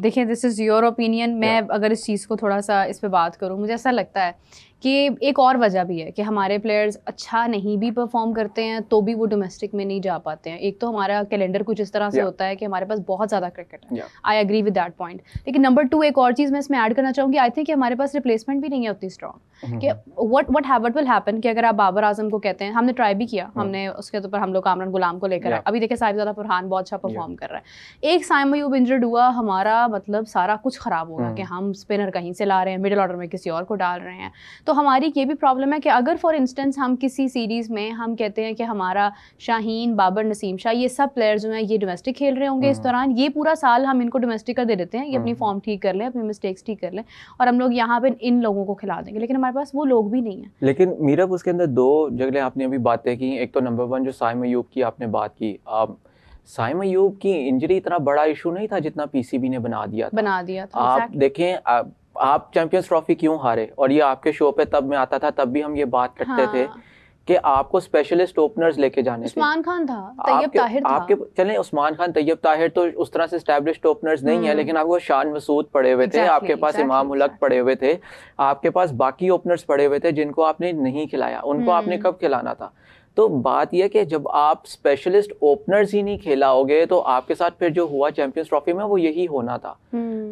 देखिए this is your opinion, मैं अगर इस चीज़ को थोड़ा सा इस पे बात करूँ, मुझे ऐसा लगता है कि एक और वजह भी है कि हमारे प्लेयर्स अच्छा नहीं भी परफॉर्म करते हैं तो भी वो डोमेस्टिक में नहीं जा पाते हैं। एक तो हमारा कैलेंडर कुछ इस तरह से होता है कि हमारे पास बहुत ज़्यादा क्रिकेट है, I agree with that point. लेकिन नंबर 2 एक और चीज़ मैं इसमें ऐड करना चाहूँगी, आई थिंक कि हमारे पास रिप्लेसमेंट भी नहीं है उतनी स्ट्रॉन्ग कि व्हाट विल हैपन कि अगर आप बाबर आजम को कहते हैं, हमने ट्राई भी किया, हमने उसके ऊपर हम लोग कामरान गुलाम को लेकर आए, अभी देखिए साहिबजादा फरहान बहुत अच्छा परफॉर्म कर रहा है। एक साइम अयूब इंजर्ड हुआ, हमारा मतलब सारा कुछ खराब होगा कि हम स्पिनर कहीं से ला रहे हैं, मिडिल ऑर्डर में किसी और को डाल रहे हैं। तो हमारी ये भी प्रॉब्लम है कि अगर फॉर इंस्टेंस हम किसी सीरीज़ में हम कहते हैं कि हमारा शाहीन, बाबर, नसीम शाह, ये सब प्लेयर्स जो हैं ये डोमेस्टिक खेल रहे होंगे इस दौरान, ये पूरा साल हम इनको डोमेस्टिक का दे देते हैं, ये अपनी फॉर्म ठीक कर लें, अपनी मिस्टेक्स ठीक कर लें और हम लोग यहाँ पे इन लोगों को खिला देंगे, लेकिन हमारे पास वो लोग भी नहीं है। लेकिन मीरब उसके अंदर 2 जगह आपने अभी बातें की, एक तो नंबर 1 जो साइम अयूब की आपने बात की, साइम अयूब की इंजरी इतना बड़ा इशू नहीं था जितना पीसीबी ने बना दिया था। आप देखें आप चैंपियंस ट्रॉफी क्यों हारे, और ये आपके शो पे तब मैं आता था, तब भी हम ये बात करते थे कि आपको स्पेशलिस्ट ओपनर्स लेके जाने थे। उस्मान खान था, तैयब ताहिर था, आपके चलें उस्मान खान, तैयब ताहिर तो उस तरह से एस्टैब्लिश्ड ओपनर्स नहीं है, लेकिन आपको शान मसूद पड़े हुए थे, आपके पास इमाम उल हक पड़े हुए थे, आपके पास बाकी ओपनर्स पड़े हुए थे जिनको आपने नहीं खिलाया, उनको आपने कब खिलाना था। तो बात यह कि जब आप स्पेशलिस्ट ओपनर्स ही नहीं खेलाओगे तो आपके साथ फिर जो हुआ चैंपियंस ट्रॉफी में वो यही होना था।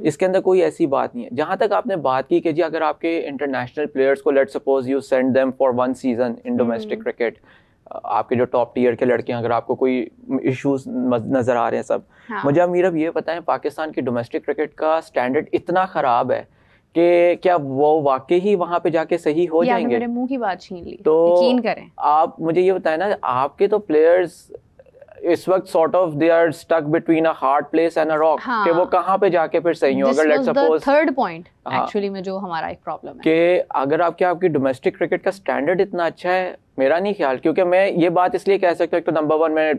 इसके अंदर कोई ऐसी बात नहीं है। जहां तक आपने बात की कि जी अगर आपके इंटरनेशनल प्लेयर्स को let's suppose you send them for 1 season in domestic cricket, आपके जो टॉप टियर के लड़के हैं, अगर आपको कोई इश्यूज नजर आ रहे हैं सब, मुझे अमीर ये बताएं पाकिस्तान की डोमेस्टिक क्रिकेट का स्टैंडर्ड इतना खराब है कि क्या वो वाकई ही वहां पे जाके सही हो जाएंगे? मेरे मुंह की बात छीन ली, तो यकीन करें। आप मुझे ये बताएं ना, आपके तो प्लेयर्स इस वक्त sort of they are stuck between a hard place and a rock, कि वो कहाँ पे जाके फिर सही हो। अगर let's suppose third point actually में जो हमारा एक प्रॉब्लम है कि अगर आपकी डोमेस्टिक क्रिकेट का स्टैंडर्ड इतना अच्छा है, मेरा नहीं ख्याल, क्योंकि मैं ये बात इसलिए कह सकता हूँ, एक तो नंबर 1 मैं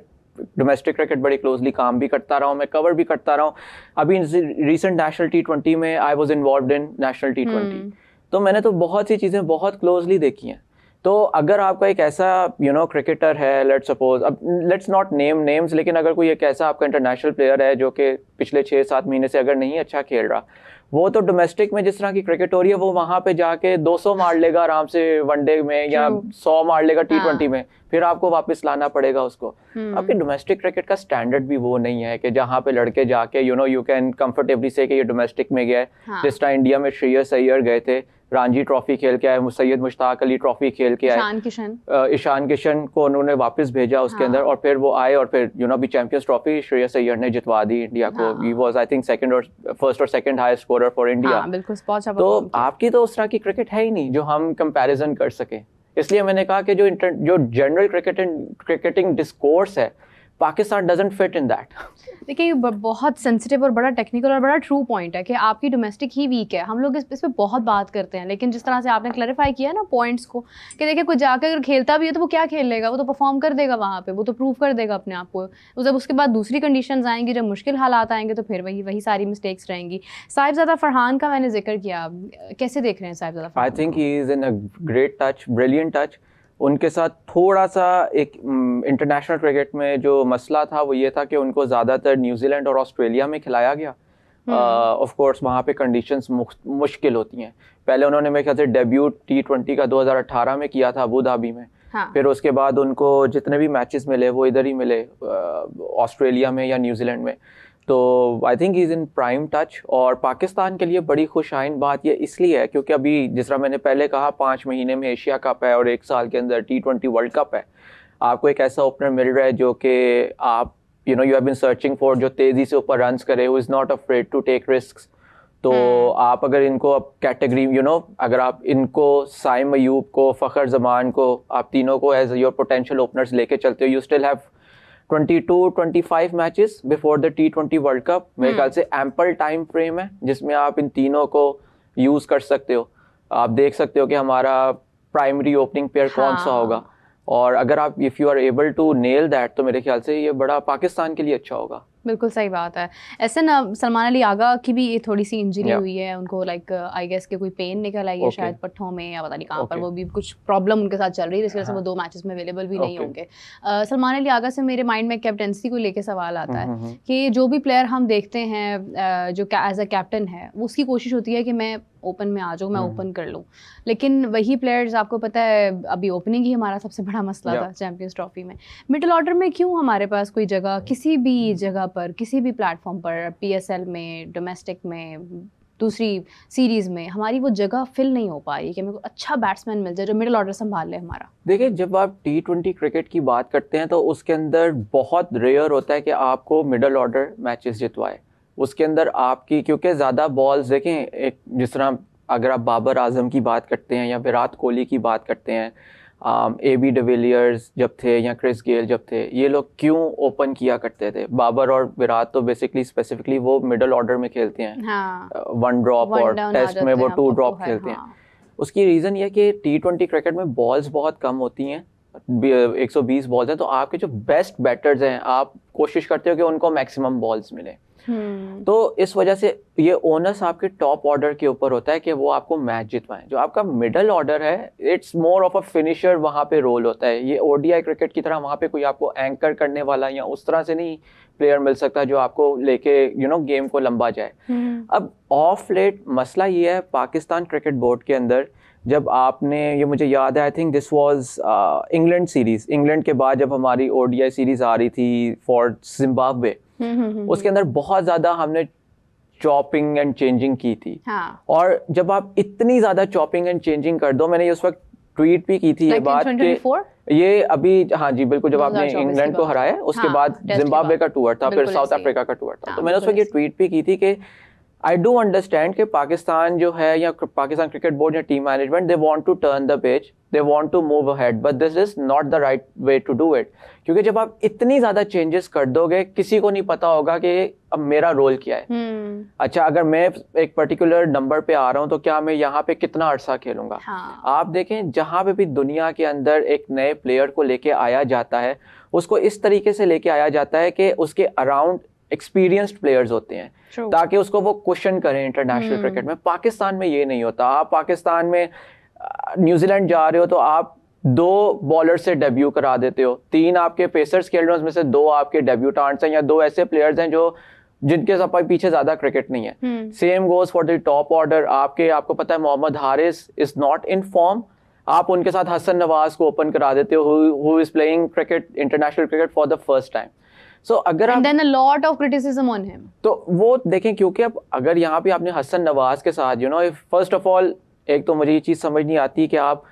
डोमेस्टिक क्रिकेट बड़ी क्लोजली काम भी करता रहा हूँ, मैं कवर भी करता रहा हूँ। अभी रिसेंट नेशनल T20 में I was involved in national T20, तो मैंने तो बहुत सी चीज़ें बहुत क्लोजली देखी हैं। तो अगर आपका एक ऐसा क्रिकेटर है, लेट्स सपोज, अब लेट्स नॉट नेम नेम्स, लेकिन अगर कोई एक ऐसा आपका इंटरनेशनल प्लेयर है जो कि पिछले 6-7 महीने से अगर नहीं अच्छा खेल रहा, वो तो डोमेस्टिक में जिस तरह की क्रिकेट हो रही है वो वहां पे जाके 200 मार लेगा आराम से वनडे में, या 100 मार लेगा T20 में, फिर आपको वापस लाना पड़ेगा उसको। आपके डोमेस्टिक क्रिकेट का स्टैंडर्ड भी वो नहीं है कि जहाँ पे लड़के जाके यू कैन कंफर्टेबली से कि ये डोमेस्टिक में गया है। जिस तरह इंडिया में श्रेयस अय्यर गए थे, रणजी ट्रॉफी खेल के आए, सैयद मुश्ताक अली ट्रॉफी खेल के आए, ईशान किशन को उन्होंने वापस भेजा उसके अंदर, और फिर वो आए और फिर अभी चैंपियंस ट्रॉफी श्रेयस अय्यर ने जितवा दी इंडिया को। He was I think first और second highest scorer for India. तो आपकी तो उस तरह की क्रिकेट है ही नहीं जो हम कंपैरिजन कर सके। इसलिए मैंने कहा कि जो जनरल क्रिकेटिंग डिस्कोर्स है, Pakistan doesn't fit in that. देखिए बहुत सेंसिटिव और बड़ा टेक्निकल और बड़ा ट्रू पॉइंट है कि आपकी डोमेस्टिक ही वीक है। हम लोग इस पे बहुत बात करते हैं, लेकिन जिस तरह से आपने क्लैरिफाई किया ना पॉइंट्स को, कि देखिए कोई जाकर अगर खेलता भी है तो वो क्या खेल लेगा, वो तो परफॉर्म कर देगा वहाँ पे, वो तो प्रूव कर देगा अपने आप को। जब उसके बाद दूसरी कंडीशंस आएंगी, जब मुश्किल हालात आएंगे, तो फिर वही सारी मिस्टेक्स रहेंगी। साहिबजादा फरहान का मैंने जिक्र किया, कैसे देख रहे हैं Sahibzada Farhan? I think he is in a great touch, brilliant touch. उनके साथ थोड़ा सा एक इंटरनेशनल क्रिकेट में जो मसला था वो ये था कि उनको ज़्यादातर न्यूजीलैंड और ऑस्ट्रेलिया में खिलाया गया। ऑफ कोर्स वहाँ पे कंडीशंस मुश्किल होती हैं। पहले उन्होंने मेरे ख्याल से डेब्यूट T20 का 2018 में किया था अबू धाबी में। फिर उसके बाद उनको जितने भी मैचेस मिले वो इधर ही मिले, ऑस्ट्रेलिया में या न्यूजीलैंड में। तो I think he is in prime touch. और पाकिस्तान के लिए बड़ी खुशाइन बात ये इसलिए है क्योंकि अभी जिस तरह मैंने पहले कहा 5 महीने में एशिया कप है और 1 साल के अंदर T20 वर्ल्ड कप है। आपको एक ऐसा ओपनर मिल रहा है जो कि आप you have been searching for, जो तेज़ी से ऊपर रन्स करे, who is not afraid to take risks. तो आप अगर इनको अब कैटेगरी अगर आप इनको साइम अयूब को, फ़खर जमान को, आप तीनों को एज योर पोटेंशियल ओपनर्स लेके चलते हो, you still have 22-25 matches before the T20 world cup. मेरे ख्याल से एम्पल टाइम फ्रेम है जिसमें आप इन तीनों को यूज़ कर सकते हो। आप देख सकते हो कि हमारा प्राइमरी ओपनिंग पेयर कौन सा होगा, और अगर आप if you are able to nail that तो मेरे ख्याल से ये बड़ा पाकिस्तान के लिए अच्छा होगा। बिल्कुल सही बात है। ऐसे ना सलमान अली आगा की भी थोड़ी सी इंजरी हुई है उनको, लाइक आई गेस के कोई पेन निकल आई है शायद पट्ठों में या पता नहीं कहाँ पर, वो भी कुछ प्रॉब्लम उनके साथ चल रही है, जिस वजह से वो 2 मैचेस में अवेलेबल भी नहीं होंगे। सलमान अली आगा से मेरे माइंड में कैप्टेंसी को लेके सवाल आता है कि जो भी प्लेयर हम देखते हैं जो एज अ कैप्टन है, वो उसकी कोशिश होती है कि मैं ओपन में आ जाऊँ, मैं ओपन कर लूँ, लेकिन वही प्लेयर्स आपको पता है अभी ओपनिंग ही हमारा सबसे बड़ा मसला था चैंपियंस ट्रॉफी में। मिडिल ऑर्डर में क्यों हमारे पास कोई जगह, किसी भी जगह पर, किसी भी प्लेटफॉर्म पर, PSL में, डोमेस्टिक में, दूसरी सीरीज में हमारी वो जगह फिल नहीं हो पा रही कि मेरे को अच्छा बैट्समैन मिल जाए जो मिडिल ऑर्डर संभाल ले हमारा। देखिए, जब आप T20 क्रिकेट की बात करते हैं तो उसके अंदर बहुत रेयर होता है कि आपको मिडिल ऑर्डर मैचेस जितवाए। उसके अंदर आपकी, क्योंकि ज़्यादा बॉल्स देखें, एक जिस तरह अगर आप बाबर आजम की बात करते हैं या विराट कोहली की बात करते हैं, AB डिविलियर्स जब थे या क्रिस गेल जब थे, ये लोग क्यों ओपन किया करते थे? बाबर और विराट तो बेसिकली स्पेसिफिकली वो मिडिल ऑर्डर में खेलते हैं, 1 ड्रॉप और टेस्ट में वो 2 ड्रॉप खेलते हैं। उसकी रीज़न ये कि T20 क्रिकेट में बॉल्स बहुत कम होती हैं, 120 बॉल्स हैं, तो आपके जो बेस्ट बैटर्स हैं आप कोशिश करते हो कि उनको मैक्सिमम बॉल्स मिले। तो इस वजह से ये ओनस आपके टॉप ऑर्डर के ऊपर होता है कि वो आपको मैच जितवाएं। जो आपका मिडिल ऑर्डर है, it's more of a finisher, वहाँ पे रोल होता है। ये ODI क्रिकेट की तरह वहाँ पे कोई आपको एंकर करने वाला या उस तरह से नहीं प्लेयर मिल सकता जो आपको लेके गेम को लंबा जाए। अब ऑफ लेट मसला ये है पाकिस्तान क्रिकेट बोर्ड के अंदर, जब आपने, ये मुझे याद है, I think this was England series, England के बाद जब हमारी ODI सीरीज आ रही थी फॉर जिम्बाब्वे, उसके अंदर बहुत ज्यादा हमने चॉपिंग एंड चेंजिंग की थी। और जब आप इतनी ज्यादा चॉपिंग एंड चेंजिंग कर दो, मैंने उस वक्त ट्वीट भी की थी ये बात कि ये अभी, हाँ जी बिल्कुल, जब आपने इंग्लैंड को हराया उसके बाद जिम्बाब्वे का टूर था, फिर साउथ अफ्रीका का टूर था, तो मैंने उस वक्त ये ट्वीट भी की थी कि आई डू अंडरस्टैंड कि पाकिस्तान जो है या पाकिस्तान क्रिकेट बोर्ड या team management, they want to turn the page, they want to move ahead, but this is not the right way to do it. क्योंकि जब आप इतनी ज्यादा चेंजेस कर दोगे, किसी को नहीं पता होगा कि अब मेरा रोल क्या है। अच्छा, अगर मैं एक पर्टिकुलर नंबर पे आ रहा हूँ तो क्या मैं यहाँ पे कितना अरसा खेलूंगा? आप देखें, जहां पे भी दुनिया के अंदर एक नए प्लेयर को लेके आया जाता है, उसको इस तरीके से लेके आया जाता है कि उसके अराउंड एक्सपीरियंस्ड प्लेयर्स होते हैं ताकि उसको वो क्वेश्चन करें इंटरनेशनल क्रिकेट में। पाकिस्तान में ये नहीं होता। आप पाकिस्तान में न्यूजीलैंड जा रहे हो तो आप 2 बॉलर से डेब्यू करा देते हो, 3 आपके पेसर्स खेल रहे हो, उसमें से 2 आपके डेब्यूटांट्स हैं या 2 ऐसे प्लेयर्स हैं जो जिनके सब पीछे ज्यादा क्रिकेट नहीं है। Same goes for the top order. आपको पता है Mohammad Haris is not in form, आप उनके साथ हसन नवाज को ओपन करा देते हो, who is playing cricket, international cricket for the first time. So, अगर आप, then a lot of criticism on him. तो वो देखें, क्योंकि अब अगर यहाँ पे आपने हसन नवाज के साथ फर्स्ट ऑफ ऑल, एक तो मुझे ये चीज़ समझ नहीं आती कि आप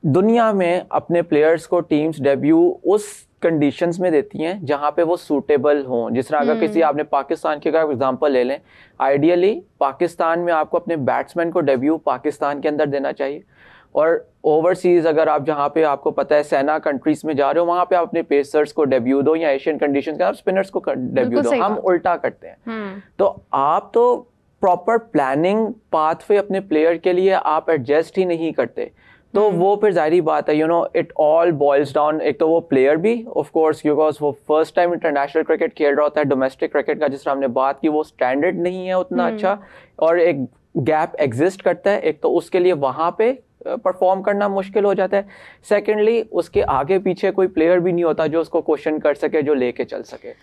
दुनिया में अपने प्लेयर्स को टीम्स डेब्यू उस कंडीशंस में देती हैं जहाँ पे वो सूटेबल हों। जिस तरह अगर किसी, आपने पाकिस्तान के अगर एग्जांपल ले लें, आइडियली पाकिस्तान में आपको अपने बैट्समैन को डेब्यू पाकिस्तान के अंदर देना चाहिए, और ओवरसीज अगर आप जहाँ पे आपको पता है सेना कंट्रीज में जा रहे हो, वहाँ पे आप अपने पेसर्स को डेब्यू दो या एशियन कंडीशंस के आप स्पिनर्स को डेब्यू दो। हम उल्टा करते हैं। तो आप तो प्रॉपर प्लानिंग पाथवे अपने प्लेयर के लिए आप एडजस्ट ही नहीं करते, तो वो फिर जाहिर बात है इट ऑल बॉइल्स डाउन। एक तो वो प्लेयर भी ऑफ कोर्स, क्योंकि वो फर्स्ट टाइम इंटरनेशनल क्रिकेट खेल रहा होता है, डोमेस्टिक क्रिकेट का जिस तरह हमने बात की वो स्टैंडर्ड नहीं है उतना अच्छा, और एक गैप एग्जिस्ट करता है। एक तो उसके लिए वहाँ पे परफॉर्म करना मुश्किल हो जाता है, सेकेंडली उसके आगे पीछे कोई प्लेयर भी नहीं होता जो उसको क्वेश्चन कर सके, जो लेके चल सके।